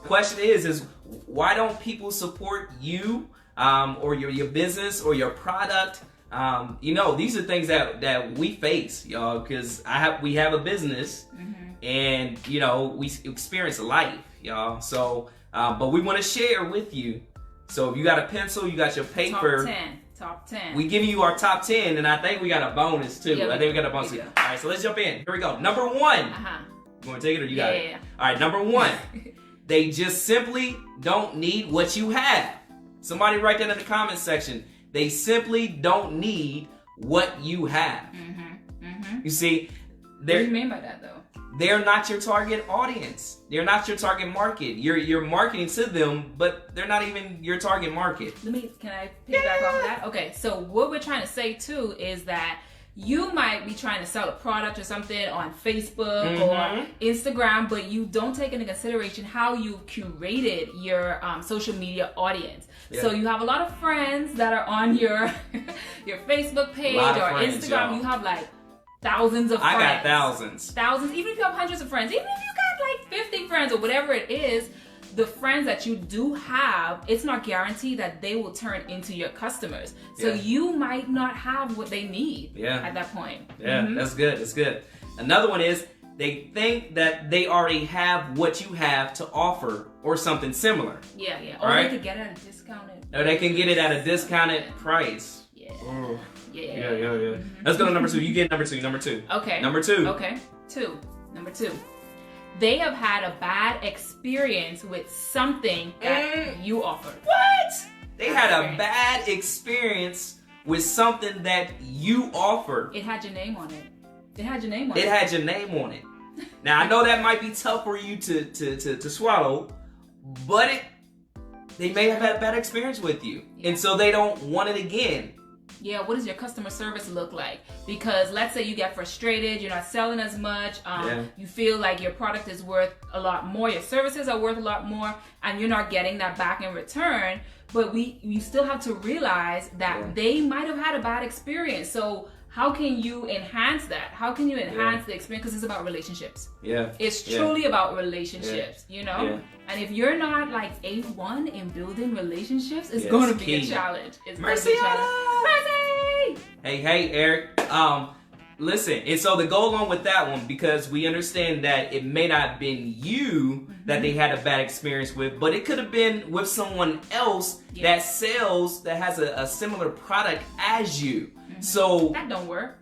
Question is why don't people support you or your business or your product? These are things that we face, y'all, because we have a business, and we experience life, y'all. So, but we want to share with you. So if you got a pencil, you got your paper. Top 10. We giving you our top 10, and I think we got a bonus too. Yeah, I think we got a bonus too. All right, so let's jump in. Here we go. Number 1. You want to take it or you got it? Yeah. All right, number 1. They just simply don't need what you have. Somebody write that in the comments section. They simply don't need what you have. You see, what do you mean by that, though? They're not your target audience. They're not your target market. You're marketing to them, but they're not even your target market. Can I piggyback off of that? Okay, so what we're trying to say too is that you might be trying to sell a product or something on Facebook or Instagram, but you don't take into consideration how you've curated your social media audience. Yeah. So you have a lot of friends that are on your Facebook page or friends, Instagram. Y'all. You have like thousands of friends. I got thousands. Even if you have hundreds of friends, even if you got like 50 friends or whatever it is, the friends that you do have, it's not guaranteed that they will turn into your customers. So you might not have what they need at that point. Yeah, that's good. That's good. Another one is they think that they already have what you have to offer or something similar. Yeah. Or they could get it at a discounted. Or they can get it at a discounted price. Yeah. Yeah. Let's go to number 2. You get number 2. Okay. Number 2. Okay. Number 2. They have had a bad experience with something that you offered. What? They had a bad experience with something that you offered. It had your name on it. Now I know that might be tough for you to swallow, but they may have had a bad experience with you, and so they don't want it again. Yeah, what does your customer service look like? Because let's say you get frustrated, you're not selling as much, you feel like your product is worth a lot more, your services are worth a lot more, and you're not getting that back in return. But you still have to realize that they might have had a bad experience. So how can you enhance that? How can you enhance the experience? Because it's about relationships. Yeah. It's truly about relationships, Yeah. And if you're not like A1 in building relationships, it's going to be a challenge. Mercy! Hey, Eric. Listen, and so to go along with that one, because we understand that it may not have been you that they had a bad experience with, but it could have been with someone else that sells, that has a similar product as you. So that don't work.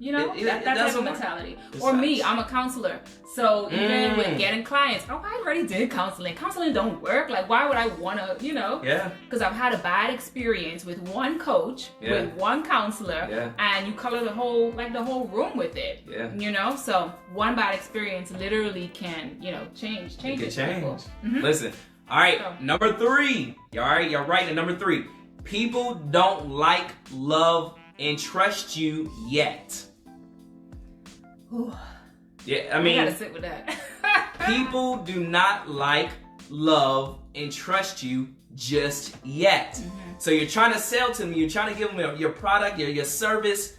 That type of mentality. Or me, I'm a counselor. So even with getting clients, I already did counseling. Counseling don't work. Like, why would I want to, Because I've had a bad experience with one coach, with one counselor, and you color the whole room with it. Yeah. So one bad experience literally can, change it. Listen, all right, so, number 3. All right, you're right at number 3. People don't like, love, and trust you yet. Ooh. Yeah, I mean, you gotta sit with that. People do not like, love, and trust you just yet. So you're trying to sell to them, you're trying to give them your product, your service,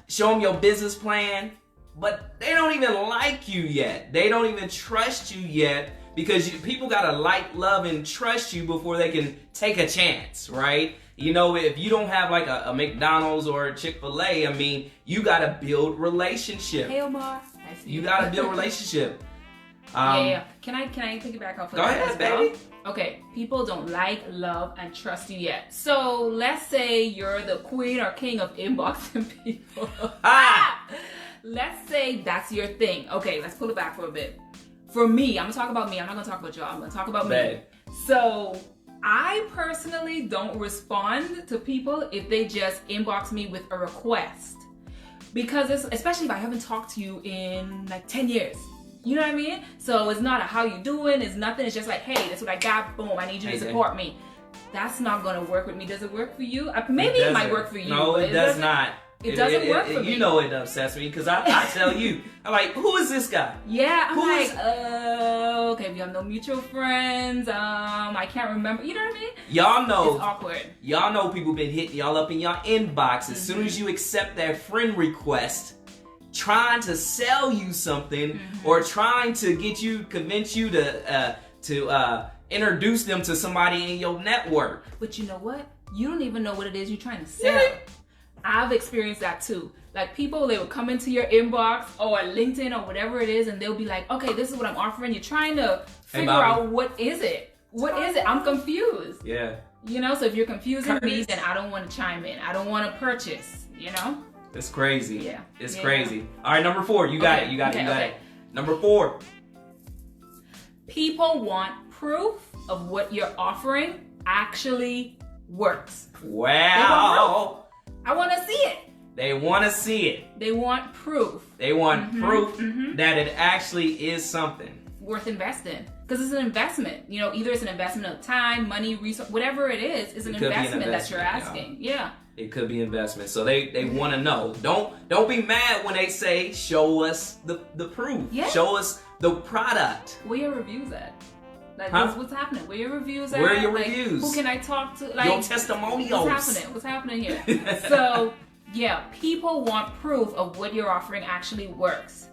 show them your business plan, but they don't even like you yet. They don't even trust you yet, because people gotta like, love, and trust you before they can take a chance, right? If you don't have like a McDonald's or a Chick-fil-A, I mean, you gotta build relationship. Hey, Omar. You gotta build relationship. Can I piggyback off of that? Go ahead, baby. Okay, people don't like, love, and trust you yet. So let's say you're the queen or king of inboxing people. Let's say that's your thing. Okay, let's pull it back for a bit. For me, I'm gonna talk about me. I'm not gonna talk about y'all. I'm gonna talk about me. So I personally don't respond to people if they just inbox me with a request. Because especially if I haven't talked to you in like 10 years. You know what I mean? So it's not a how you doing, it's nothing. It's just like, hey, that's what I got. Boom, I need you to support me. That's not going to work with me. Does it work for you? Maybe it might work for you. No, it does not. It doesn't work for me. You know it upsets me because I tell you, I'm like, who is this guy? Yeah, I'm okay, we have no mutual friends. I can't remember. You know what I mean? Y'all know. It's awkward. Y'all know people been hitting y'all up in y'all inbox as soon as you accept that friend request, trying to sell you something or trying to convince you to introduce them to somebody in your network. But you know what? You don't even know what it is you're trying to sell. Yeah. I've experienced that too. Like people, they will come into your inbox or LinkedIn or whatever it is, and they'll be like, okay, this is what I'm offering. You're trying to figure out what is it? What is it? I'm confused. Yeah. You know, so if you're confusing me, then I don't want to chime in. I don't want to purchase, you know? It's crazy. Yeah. It's crazy. All right, number 4. You got it. Number 4. People want proof of what you're offering actually works. Wow. I want to see it. They want to see it. They want proof. They want proof that it actually is something worth investing. Because it's an investment. You know, either it's an investment of time, money, resource, whatever it is, it's an investment that you're asking. Yeah. It could be investment. So they want to know. Don't be mad when they say, show us the proof. Yeah. Show us the product. Where your reviews at? Like, what's happening? Where your reviews at? Where are your reviews? Who can I talk to? Like, your testimonials. What's happening here? So, yeah, people want proof of what you're offering actually works.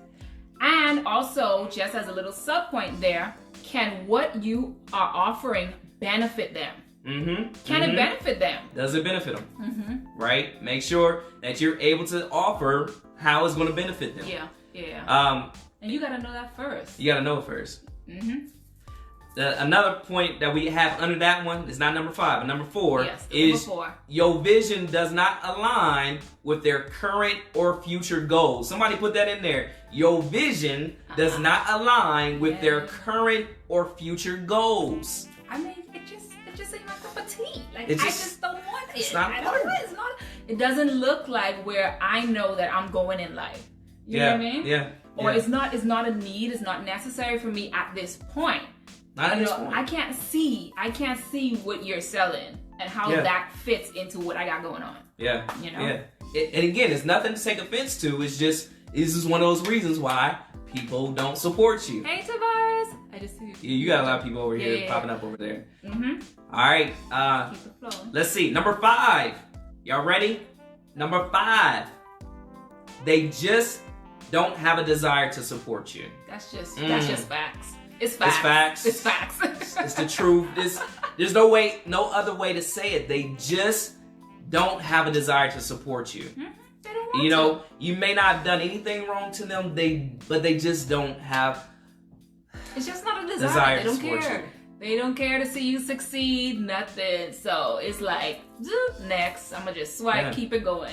And also, just as a little sub point there, can what you are offering benefit them? Can it benefit them? Does it benefit them? Right? Make sure that you're able to offer how it's going to benefit them. Yeah. And you got to know that first. You got to know it first. Another point that we have under that one is not number 5, but number 4 is your vision does not align with their current or future goals. Somebody put that in there. Your vision does not align with their current or future goals. I mean, it just ain't my cup of tea. Like, I just don't want it. It doesn't look like where I know that I'm going in life. You know what I mean? Yeah. Or it's not a need. It's not necessary for me at this point. Not at this point. I can't see what you're selling and how that fits into what I got going on. Yeah. You know? Yeah. And again, it's nothing to take offense to. It's just, this is one of those reasons why people don't support you. Hey, Tavares. I just see you. Yeah, you got a lot of people over here popping up over there. All right. Keep it flowing. Let's see. Number 5. Y'all ready? Number 5. They just don't have a desire to support you. That's just facts. It's facts. It's facts. It's the truth. There's no other way to say it. They just don't have a desire to support you. They don't want to. You may not have done anything wrong to them, but they just don't have. It's just not a desire. They don't care. You. They don't care to see you succeed. Nothing. So it's like, next. I'm gonna just swipe, keep it going.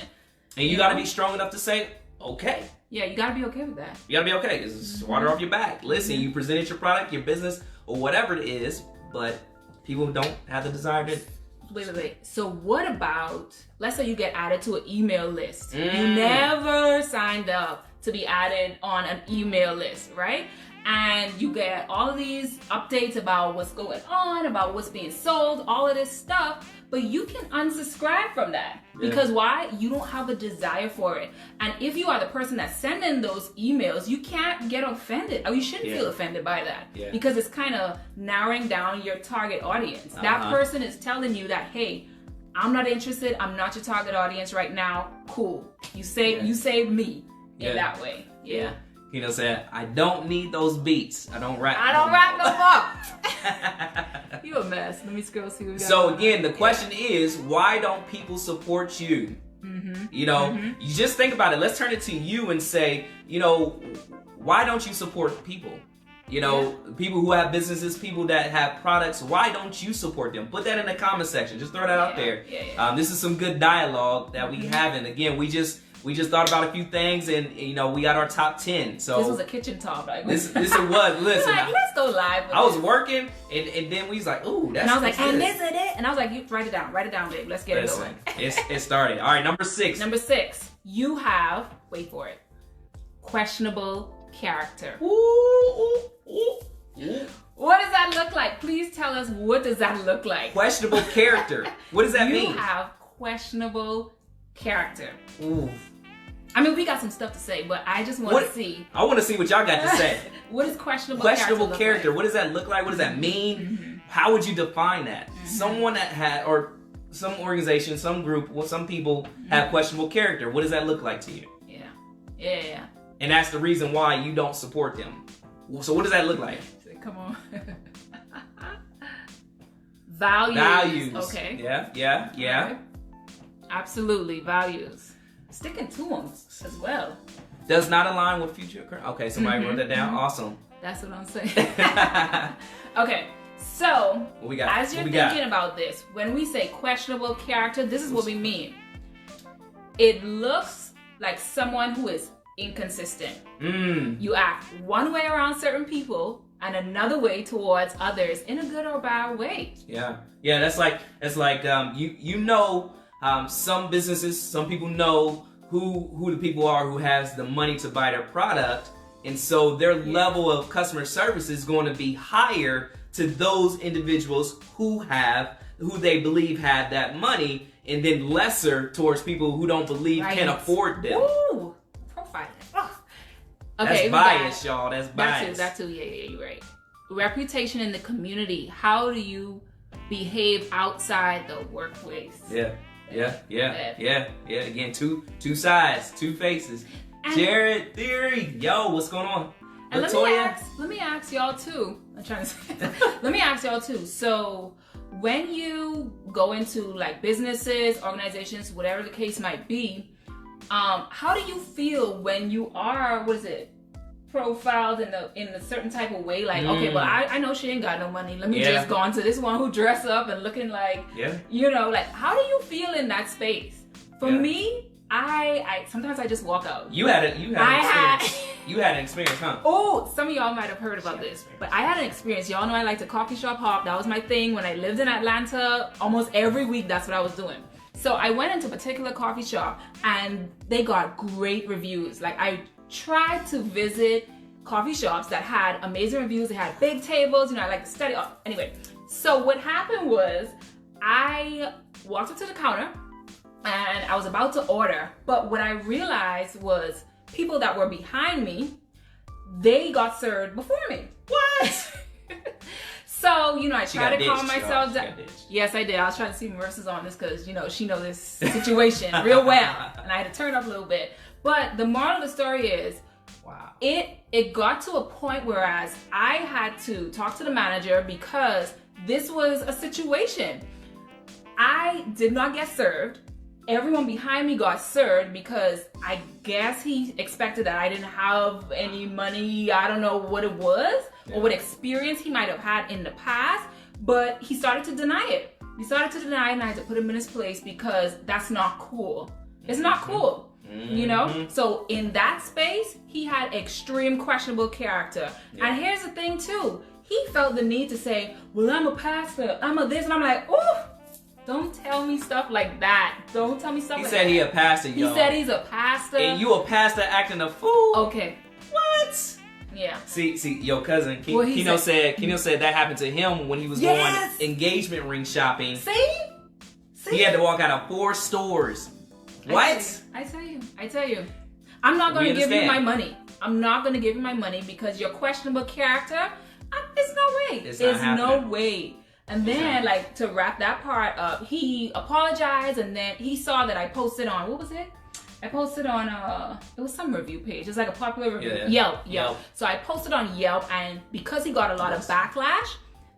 And you gotta be strong enough to say, okay. Yeah, you gotta be okay with that. You gotta be okay. It's water off your back. Listen, you presented your product, your business, or whatever it is, but people don't have the desire to. Wait. So what about, let's say you get added to an email list. You never signed up to be added on an email list, right? And you get all of these updates about what's going on, about what's being sold, all of this stuff, but you can unsubscribe from that. Because why? You don't have a desire for it. And if you are the person that's sending those emails, you can't get offended, or you shouldn't feel offended by that. Because it's kind of narrowing down your target audience. That person is telling you that, hey, I'm not interested, I'm not your target audience right now, cool. You saved me in that way. Yeah. Said, I don't need those beats. I don't rap no more. You a mess. Let me scroll see what we got. So again, the question is, why don't people support you? You just think about it. Let's turn it to you and say, why don't you support people? People who have businesses, people that have products, why don't you support them? Put that in the comment section. Just throw that out there. This is some good dialogue that we have. And again, we just thought about a few things, and we got our top 10. So this was a kitchen talk. Like, this it was. Listen, like, let's go live. I was working, and then we was like, ooh, that's. And I was like, and this is it. And I was like, you write it down, babe. Let's get it going. It started. All right, number 6. Number 6. You have, wait for it, questionable character. What does that look like? Please tell us, what does that look like? Questionable character. What does that mean? You have questionable character. Ooh. I mean, we got some stuff to say, but I just want to see. I want to see what y'all got to say. What is questionable character? Like? What does that look like? What does that mean? How would you define that? Someone that had, or some organization, some group, some people have questionable character. What does that look like to you? Yeah. And that's the reason why you don't support them. So what does that look like? Come on. Values. Okay. Yeah. Right. Absolutely, values. Sticking to them as well. Does not align with future. Okay, somebody wrote that down. Awesome. That's what I'm saying. Okay, so as you're thinking about this, when we say questionable character, this is what we mean. It looks like someone who is inconsistent. You act one way around certain people and another way towards others in a good or bad way. Yeah. That's like some businesses, some people know who the people are who has the money to buy their product, and so their level of customer service is going to be higher to those individuals who they believe have that money, and then lesser towards people who don't believe can afford them. Ooh, profiling. Okay, that's bias, y'all. That's bias. That too. Yeah, you're right. Reputation in the community. How do you behave outside the workplace? Yeah. Again, two sides, two faces. And Jared, Theory, yo, what's going on? And let me ask y'all too. Let me ask y'all too. So when you go into like businesses, organizations, whatever the case might be, how do you feel when you are, profiled in a certain type of way? Like, okay, well, I know she ain't got no money. Let me just go on to this one who dress up and looking like, like, how do you feel in that space? For me, I sometimes I just walk out. You had an experience, huh? Oh, some of y'all might have heard about this, but I had an experience. Y'all know I like to coffee shop hop. That was my thing when I lived in Atlanta. Almost every week, that's what I was doing. So I went into a particular coffee shop and they got great reviews. Like, I tried to visit coffee shops that had amazing reviews. They had big tables, I like to study. Anyway, so what happened was I walked up to the counter and I was about to order, but what I realized was people that were behind me, they got served before me. What? So, I tried to calm myself down. Yes, I did. I was trying to see Marissa's on this because, she knows this situation real well. And I had to turn up a little bit. But the moral of the story is, wow, it got to a point whereas I had to talk to the manager because this was a situation. I did not get served. Everyone behind me got served because I guess he expected that I didn't have any money. I don't know what it was or what experience he might have had in the past, but he started to deny it. He started to deny it and I had to put him in his place because that's not cool. It's not cool. So in that space, he had extreme questionable character. And here's the thing too, he felt the need to say, well, I'm a pastor, I'm a this, and I'm like, oh, don't tell me stuff like that. Don't tell me stuff like that. He said he a pastor, y'all. He said he's a pastor. And you a pastor acting a fool? Okay. What? Yeah. See, your cousin, Keno said that happened to him when he was going engagement ring shopping. See? He had to walk out of 4 stores. What? I tell you. I'm not going to give you my money. I'm not going to give you my money because your questionable character, there's no way. There's no way. And then, to wrap that part up, he apologized and then he saw that I posted on, what was it? I posted on, it was some review page. It's like a popular review. Yelp. So I posted on Yelp and because he got a lot of backlash,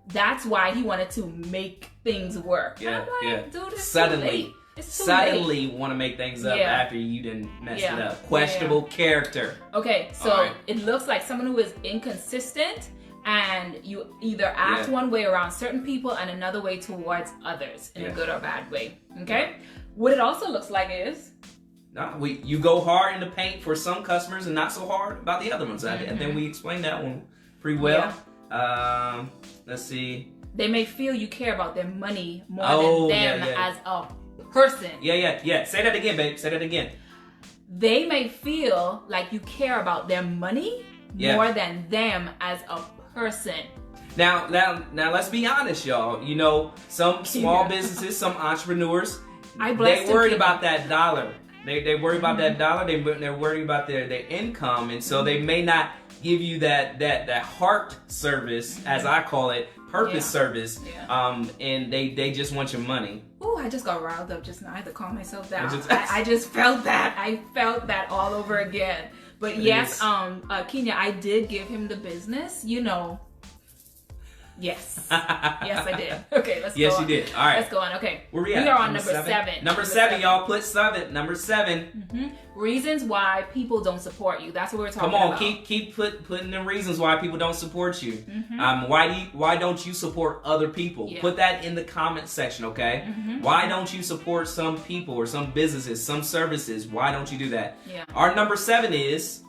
that's why he wanted to make things work. Yeah, and I'm like, dude, it's suddenly. too late. Suddenly want to make things up after you didn't mess it up. Questionable character. Okay, so it looks like someone who is inconsistent and you either act one way around certain people and another way towards others in a good or bad way. Okay? What it also looks like is you go hard in the paint for some customers and not so hard about the other ones. I think we explained that one pretty well. Let's see. They may feel you care about their money more than them as a person. Yeah. Say that again, babe. Say that again. They may feel like you care about their money more than them as a person. Now, let's be honest, y'all. Some small businesses, some entrepreneurs, they worried about that dollar. They worry about that dollar. They're worried about their income, and so they may not give you that heart service, as I call it, purpose service. And they just want your money. Oh, I just got riled up just now. I had to calm myself down. I just felt that. I felt that all over again. But yes, Kenya, I did give him the business. Yes. Yes, I did. Okay, let's go Yes, on. you did. All right. Let's go on. Okay. Where we at? We are on number seven. Number seven, y'all. Put 7. Number 7. Mm-hmm. Reasons why people don't support you. That's what we're talking about. Come on, keep putting the reasons why people don't support you. Mm-hmm. Why don't you support other people? Yeah. Put that in the comment section, okay? Mm-hmm. Why don't you support some people or some businesses, some services? Why don't you do that? Yeah. Our number 7 is.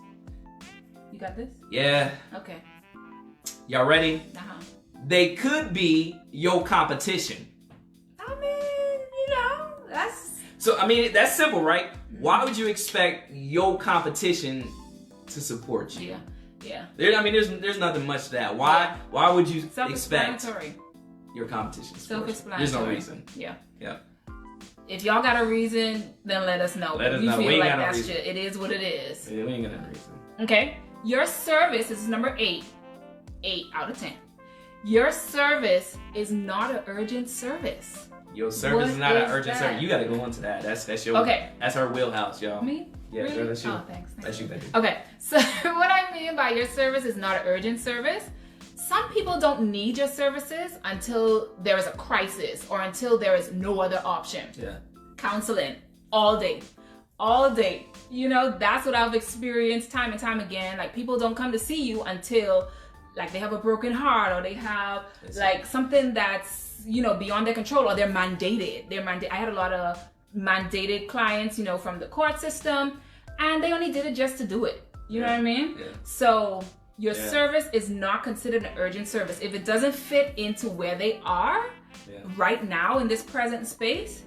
You got this? Yeah. Okay. Y'all ready? Uh-huh. They could be your competition. I mean, that's... So, that's simple, right? Why would you expect your competition to support you? Yeah. There's nothing much to that. Why would you expect your competition to support you? There's no reason. Yeah. Yeah. If y'all got a reason, then let us know. Let us you know. feel We ain't like got no that's reason. shit. It is what it is. Yeah, we ain't got no reason. Okay. Your service is number 8. 8 out of 10. Your service is not an urgent service. Your service is not an urgent service. You got to go into that. That's your. Okay. That's her wheelhouse, y'all. Me? Yeah, really? girl, that's you. Oh, thanks. That's you, baby. Okay. So what I mean by your service is not an urgent service. Some people don't need your services until there is a crisis or until there is no other option. Yeah. Counseling all day. All day. That's what I've experienced time and time again. Like, people don't come to see you until like they have a broken heart or they have something that's, beyond their control, or they're mandated. I had a lot of mandated clients, from the court system, and they only did it just to do it. You know what I mean? Yeah. So your service is not considered an urgent service. If it doesn't fit into where they are right now in this present space,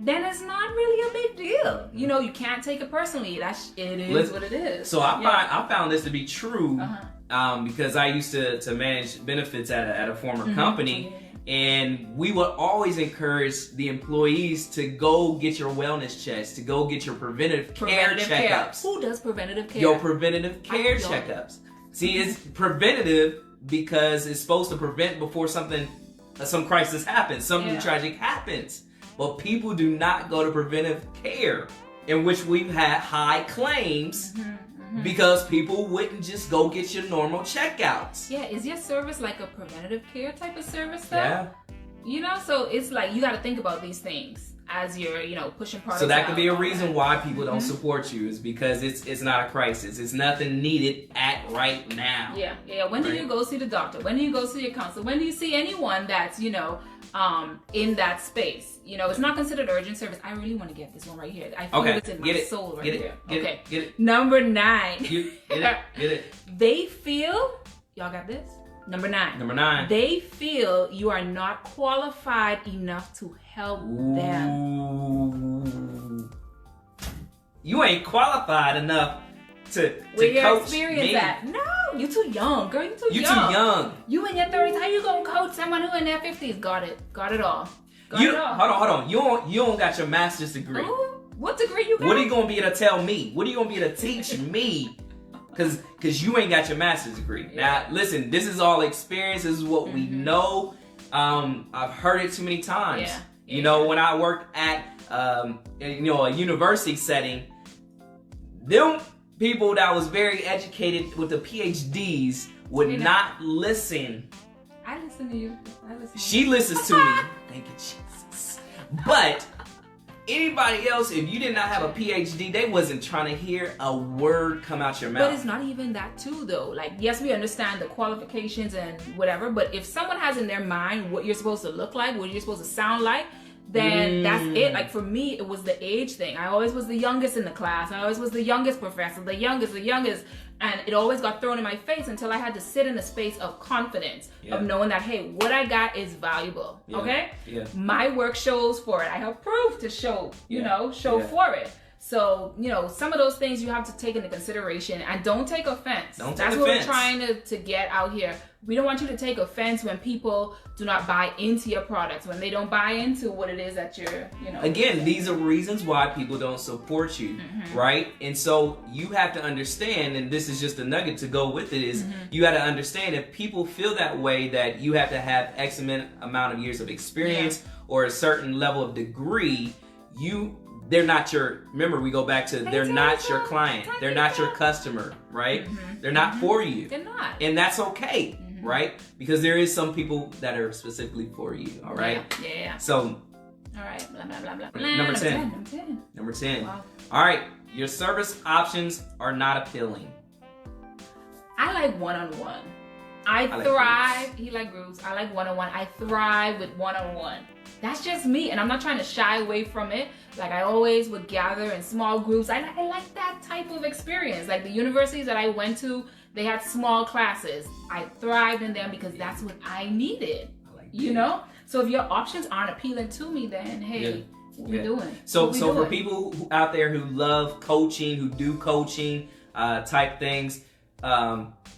then it's not really a big deal. You can't take it personally. It is what it is. So I found this to be true because I used to manage benefits at a former company, and we would always encourage the employees to go get your wellness checks, to go get your preventative care checkups. Who does preventative care? Your preventative care checkups. See, it's preventative because it's supposed to prevent before some crisis happens, something tragic happens. But people do not go to preventive care, in which we've had high claims because people wouldn't just go get your normal checkouts. Yeah, is your service like a preventative care type of service though? Yeah. So it's like you got to think about these things as you're, pushing products. So that could be a reason why people don't support you, is because it's not a crisis. It's nothing needed right now. Yeah. When do you go see the doctor? When do you go see your counselor? When do you see anyone that's, in that space? It's not considered urgent service. I really want to get this one right here. I feel it's in my soul right here. Get it. Number 9. Get it. They feel, y'all got this? Number 9. They feel you are not qualified enough to help them. You ain't qualified enough to Where your coach experience me. at? No, you too young, girl. You too You too young. You in your 30s. How you gonna coach someone who in their 50s? Got it all. Hold on. You don't got your master's degree. Ooh, what degree you got? What are you gonna be able to tell me? What are you gonna be able to teach me? Cause you ain't got your master's degree. Now listen, this is all experience. This is what we know. I've heard it too many times. When I worked at a university setting, them people that was very educated with the PhDs would not listen. I listen to you. She listens to me. Thank you, Jesus. But anybody else, if you did not have a PhD, they wasn't trying to hear a word come out your mouth. But it's not even that too, though. Like, yes, we understand the qualifications and whatever, but if someone has in their mind what you're supposed to look like, what you're supposed to sound like, then that's it. Like, for me, it was the age thing. I always was the youngest in the class. I always was the youngest professor, the youngest. And it always got thrown in my face until I had to sit in a space of confidence, of knowing that, hey, what I got is valuable, okay? Yeah. My work shows for it. I have proof to show, for it. So, some of those things you have to take into consideration, and don't take offense. That's what we're trying to get out here. We don't want you to take offense when people do not buy into your products, when they don't buy into what it is that you're, Again, these are reasons why people don't support you, right? And so you have to understand, and this is just a nugget to go with it, is you got to understand if people feel that way, that you have to have X amount of years of experience or a certain level of degree, they're not your, remember we go back to, they're not your client. They're not your customer, right? They're not for you. They're not. And that's okay. right? Because there is some people that are specifically for you, all right? Yeah. So, all right, blah, blah, blah, blah. Number 10. Number 10. Wow. All right, your service options are not appealing. I like one-on-one. I thrive. He like groups. I like one-on-one. I thrive with one-on-one. That's just me, and I'm not trying to shy away from it. Like, I always would gather in small groups. I like that type of experience. Like the universities that I went to, they had small classes. I thrived in them because that's what I needed. You know? So if your options aren't appealing to me, then hey, what we doing? So for people out there who love coaching, who do coaching type things,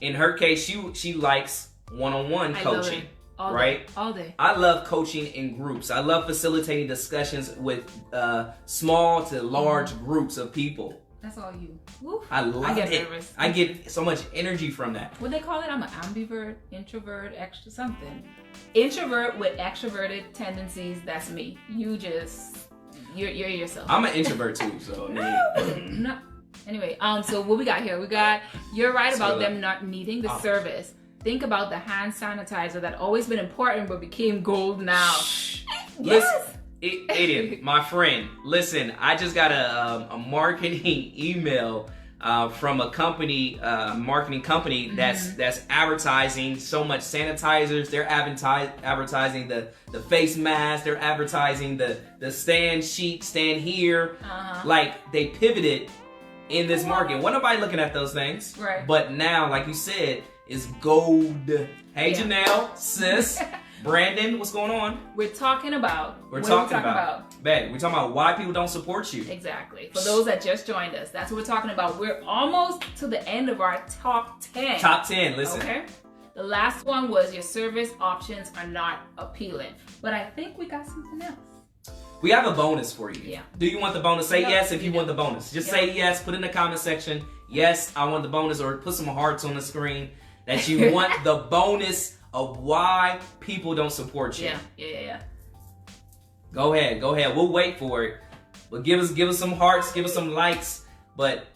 in her case, she likes one-on-one coaching. All day. I love coaching in groups. I love facilitating discussions with small to large groups of people. That's all you. Woo. I love it. Nervous. I get so much energy from that. What they call it? I'm an ambivert, introvert, extra something. Introvert with extroverted tendencies. That's me. You're yourself. I'm an introvert too. So no. Anyway, so what we got here? You're right about them not needing the service. Think about the hand sanitizer that always been important but became gold now. Yes. Aiden, my friend, listen, I just got a marketing email from a company, marketing company that's advertising so much sanitizers. They're advertising the face mask. They're advertising the stand sheet, stand here. Like, they pivoted in this market. Wasn't nobody looking at those things. Right. But now, like you said, it's gold. Hey, Janelle, sis. Brandon, what's going on? We're talking about. We're talking about why people don't support you. Exactly. For those that just joined us, that's what we're talking about. We're almost to the end of our top 10. Top 10, listen. Okay. The last one was your service options are not appealing. But I think we got something else. We have a bonus for you. Yeah. Do you want the bonus? Say yes if you want the bonus. Just say yes. Put in the comment section, yes, I want the bonus, or put some hearts on the screen that you want the bonus of why people don't support you. Yeah. Go ahead. We'll wait for it. But give us some hearts, give us some likes. But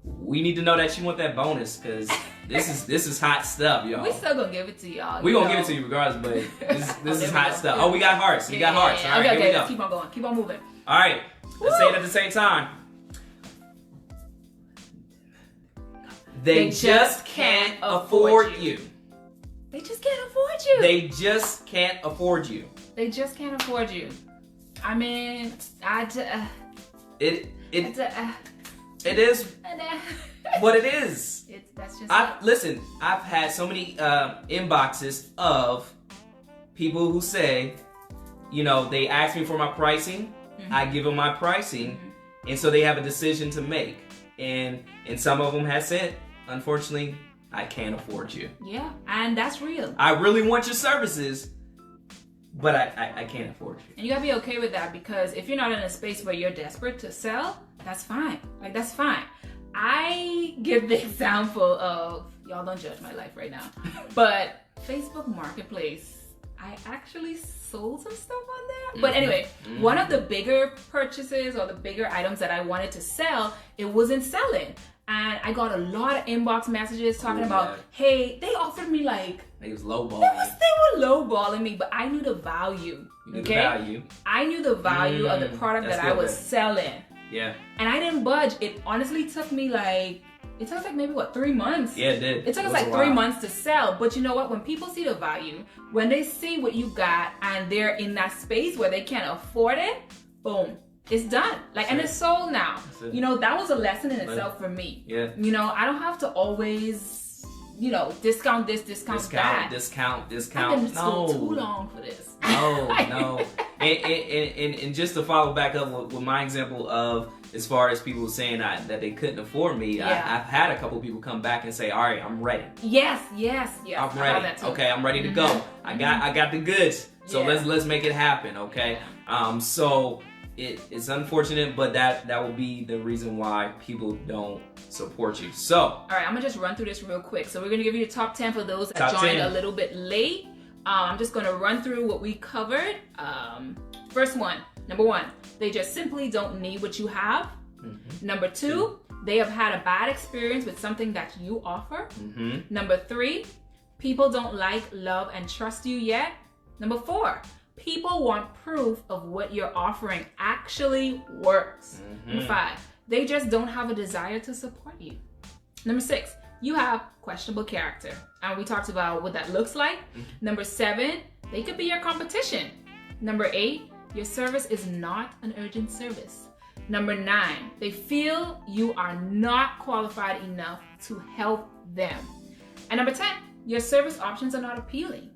we need to know that you want that bonus, because this is hot stuff, y'all. We still gonna give it to y'all. We gonna give it to you regardless, but this is hot stuff. Oh, we got hearts. We got hearts. All right, okay, here we go. Let's keep on going. Keep on moving. All right. Let's say it at the same time. They just can't afford you. They just can't afford you. They just can't afford you. They just can't afford you. I mean, it is what it is. That's just. Listen, I've had so many inboxes of people who say, you know, they ask me for my pricing. I give them my pricing, and so they have a decision to make. And some of them have said, unfortunately, I can't afford you. Yeah, and that's real. I really want your services, but I can't afford you. And you gotta be okay with that, because if you're not in a space where you're desperate to sell, that's fine. Like, that's fine. I give the example of, y'all don't judge my life right now, but Facebook Marketplace, I actually sold some stuff on there. But anyway, one of the bigger purchases or the bigger items that I wanted to sell, it wasn't selling. And I got a lot of inbox messages talking about, hey, they offered me like... They was lowballing. They were lowballing me, but I knew the value. You knew the value. I knew the value of the product that I was selling. Yeah. And I didn't budge. It honestly took me like... It took us like maybe, 3 months? Yeah, it did. It took us like 3 months to sell. But you know what? When people see the value, when they see what you got and they're in that space where they can't afford it, boom. It's done. Like, and it's sold now. You know, that was a lesson in itself for me. Yeah. You know, I don't have to always, you know, discount this, discount that. Discount. I've been in school too long for this. No. And just to follow back up with my example of, as far as people saying that they couldn't afford me, I've had a couple people come back and say, all right, I'm ready. Yes. I'm ready. Okay, I'm ready to go. I got the goods. So let's make it happen, okay? So it's unfortunate, but that will be the reason why people don't support you. So, all right, I'm gonna just run through this real quick. So we're gonna give you the top 10 for those that joined a little bit late. I'm just gonna run through what we covered. First one, number 1, they just simply don't need what you have. Number 2, they have had a bad experience with something that you offer. Number 3, People don't like, love, and trust you yet. Number 4, people want proof of what you're offering actually works. Number 5, they just don't have a desire to support you. Number 6, you have questionable character. And we talked about what that looks like. Number 7, they could be your competition. Number 8, your service is not an urgent service. Number 9, they feel you are not qualified enough to help them. And number 10, your service options are not appealing.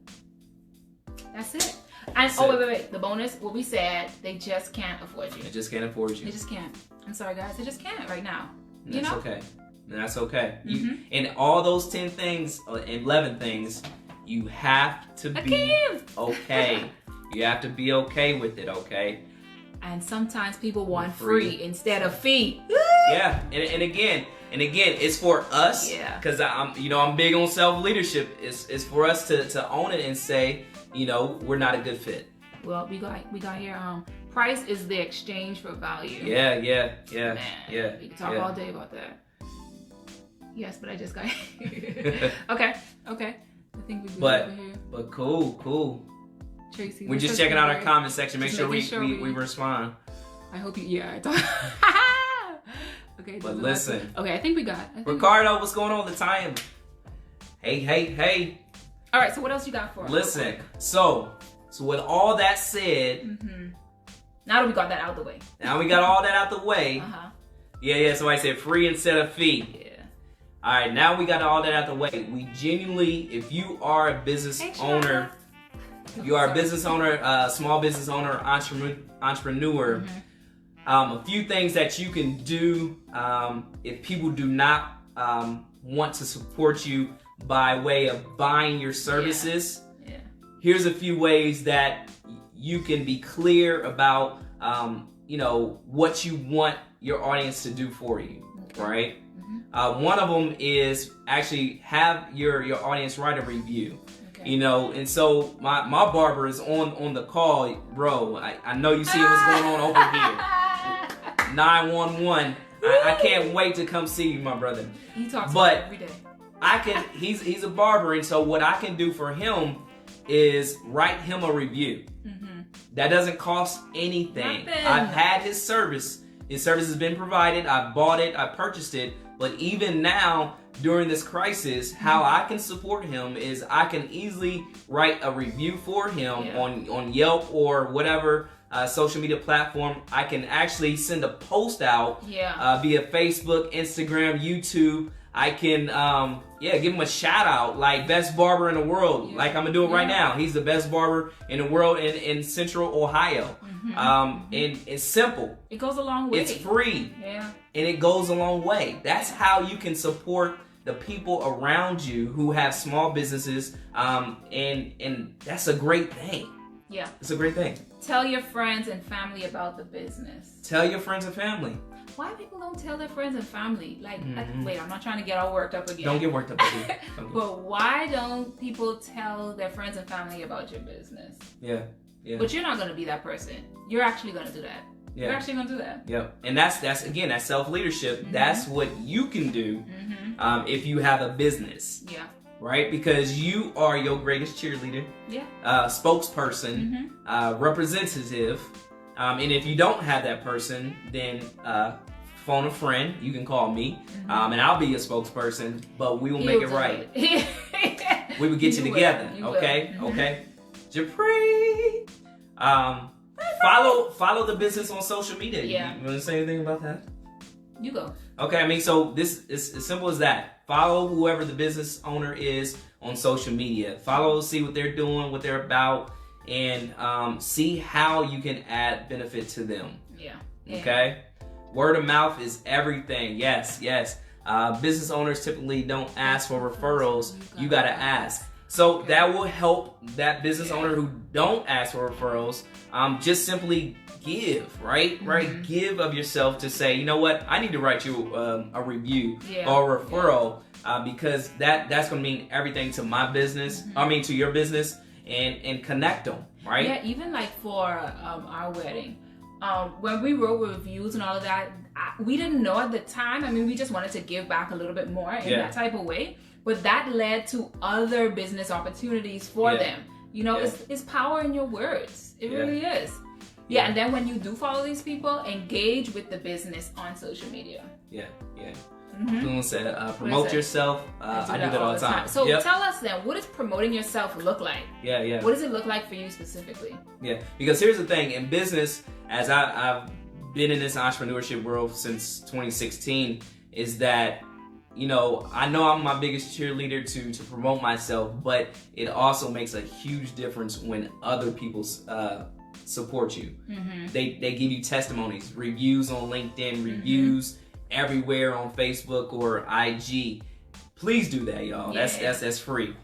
That's it. And wait. The bonus, what we said, they just can't afford you. They just can't afford you. They just can't. I'm sorry, guys. They just can't right now. That's okay. That's okay. And all those 10 things, 11 things, you have to be okay. You have to be okay with it, okay? And sometimes people want free instead of fee. Yeah, and again, it's for us. Yeah. Because I'm big on self-leadership. It's for us to own it and say, we're not a good fit. Well, we got here. Price is the exchange for value. Yeah. Man, we can talk all day about that. Yes, but I just got here. Okay. I think we over here. But cool. Tracy, we're just checking out our comment section. Make sure we respond. I hope you. Yeah. Okay. But listen. Okay, I think we got. Ricardo, what's going on with the time? Hey. All right. So what else you got for us? Listen. So with all that said, now that we got that out the way. Now we got all that out the way. Yeah. Somebody said free instead of fee. Yeah. All right. Now we got all that out the way. We genuinely, if you are a business owner. If you are a business owner, small business owner, entrepreneur, a few things that you can do if people do not want to support you by way of buying your services. Yeah. Here's a few ways that you can be clear about, what you want your audience to do for you, right? One of them is actually have your audience write a review. And so my barber is on the call, bro. I know you see what's going on over here. 911. I can't wait to come see you, my brother. He talks to me every day. He's a barber, and so what I can do for him is write him a review. That doesn't cost anything. Nothing. I've had his service. His service has been provided. I bought it. I purchased it. But even now, during this crisis, how I can support him is I can easily write a review for him on Yelp or whatever social media platform. I can actually send a post out via Facebook, Instagram, YouTube. I can give him a shout out, like best barber in the world. Like I'm gonna do it right now. He's the best barber in the world in Central Ohio. And it's simple. It goes a long way. It's free. Yeah. And it goes a long way. That's how you can support the people around you who have small businesses. And that's a great thing. Yeah. It's a great thing. Tell your friends and family about the business. Tell your friends and family. Why people don't tell their friends and family? Like, wait, I'm not trying to get all worked up again. Don't get worked up again. But why don't people tell their friends and family about your business? Yeah. But you're not going to be that person. You're actually going to do that. Yeah. You're actually going to do that. Yeah. And that's self-leadership. That's what you can do if you have a business. Yeah. Right? Because you are your greatest cheerleader. Yeah. Spokesperson, representative. And if you don't have that person, then phone a friend. You can call me, and I'll be your spokesperson. But we will make it right. We will get you together. Okay. Okay. Japri. Follow the business on social media. Yeah. You want to say anything about that? You go. Okay. So this is as simple as that. Follow whoever the business owner is on social media. Follow, see what they're doing, what they're about. And see how you can add benefit to them. Yeah. Okay? Word of mouth is everything. Yes. Business owners typically don't ask for referrals. You got to ask. So that will help that business owner who don't ask for referrals just simply give, right? Give of yourself to say, you know what? I need to write you a review or a referral because that's going to mean everything to my business. To your business. And connect them, right? Yeah, even like for our wedding, when we wrote reviews and all of that, we didn't know at the time. I mean, we just wanted to give back a little bit more in that type of way. but that led to other business opportunities for them. You know, it's power in your words. It really is. Yeah, and then when you do follow these people, engage with the business on social media. Someone said, promote yourself. I do that all the time. So tell us then, what does promoting yourself look like? What does it look like for you specifically? Because here's the thing. In business, as I've been in this entrepreneurship world since 2016, is that, you know I'm my biggest cheerleader to promote myself, but it also makes a huge difference when other people support you. They give you testimonies, reviews on LinkedIn, reviews everywhere on Facebook or IG. Please do that, y'all. That's free.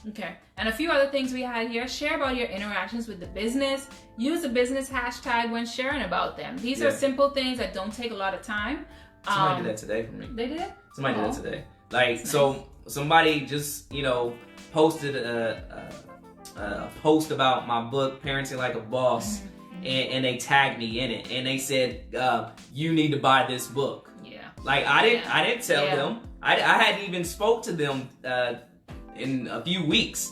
Okay. And a few other things we had here. Share about your interactions with the business. Use the business hashtag when sharing about them. These are simple things that don't take a lot of time. Somebody did that today for me. They did? Somebody did that today. Like, so somebody just, posted a post about my book, Parenting Like a Boss, and they tagged me in it. And they said, you need to buy this book. Like, I didn't tell them. I hadn't even spoke to them in a few weeks.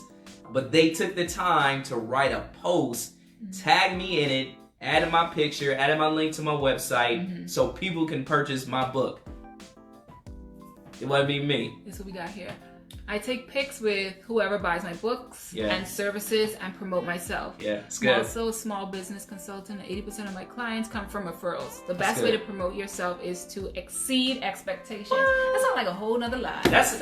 But they took the time to write a post, tag me in it, added my picture, added my link to my website, so people can purchase my book. It wouldn't be me. This is what we got here. I take pics with whoever buys my books and services and promote myself. It's I'm good. also a small business consultant. 80% of my clients come from referrals. The best way to promote yourself is to exceed expectations. That sounds like a whole nother lie. That's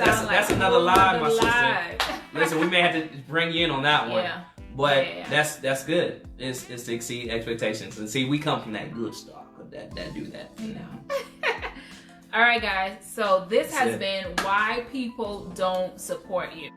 another lie, my sister. Listen, we may have to bring you in on that one. But that's good. It's to exceed expectations. And see, we come from that good stock that do that. All right, guys. So this has been why people don't support you.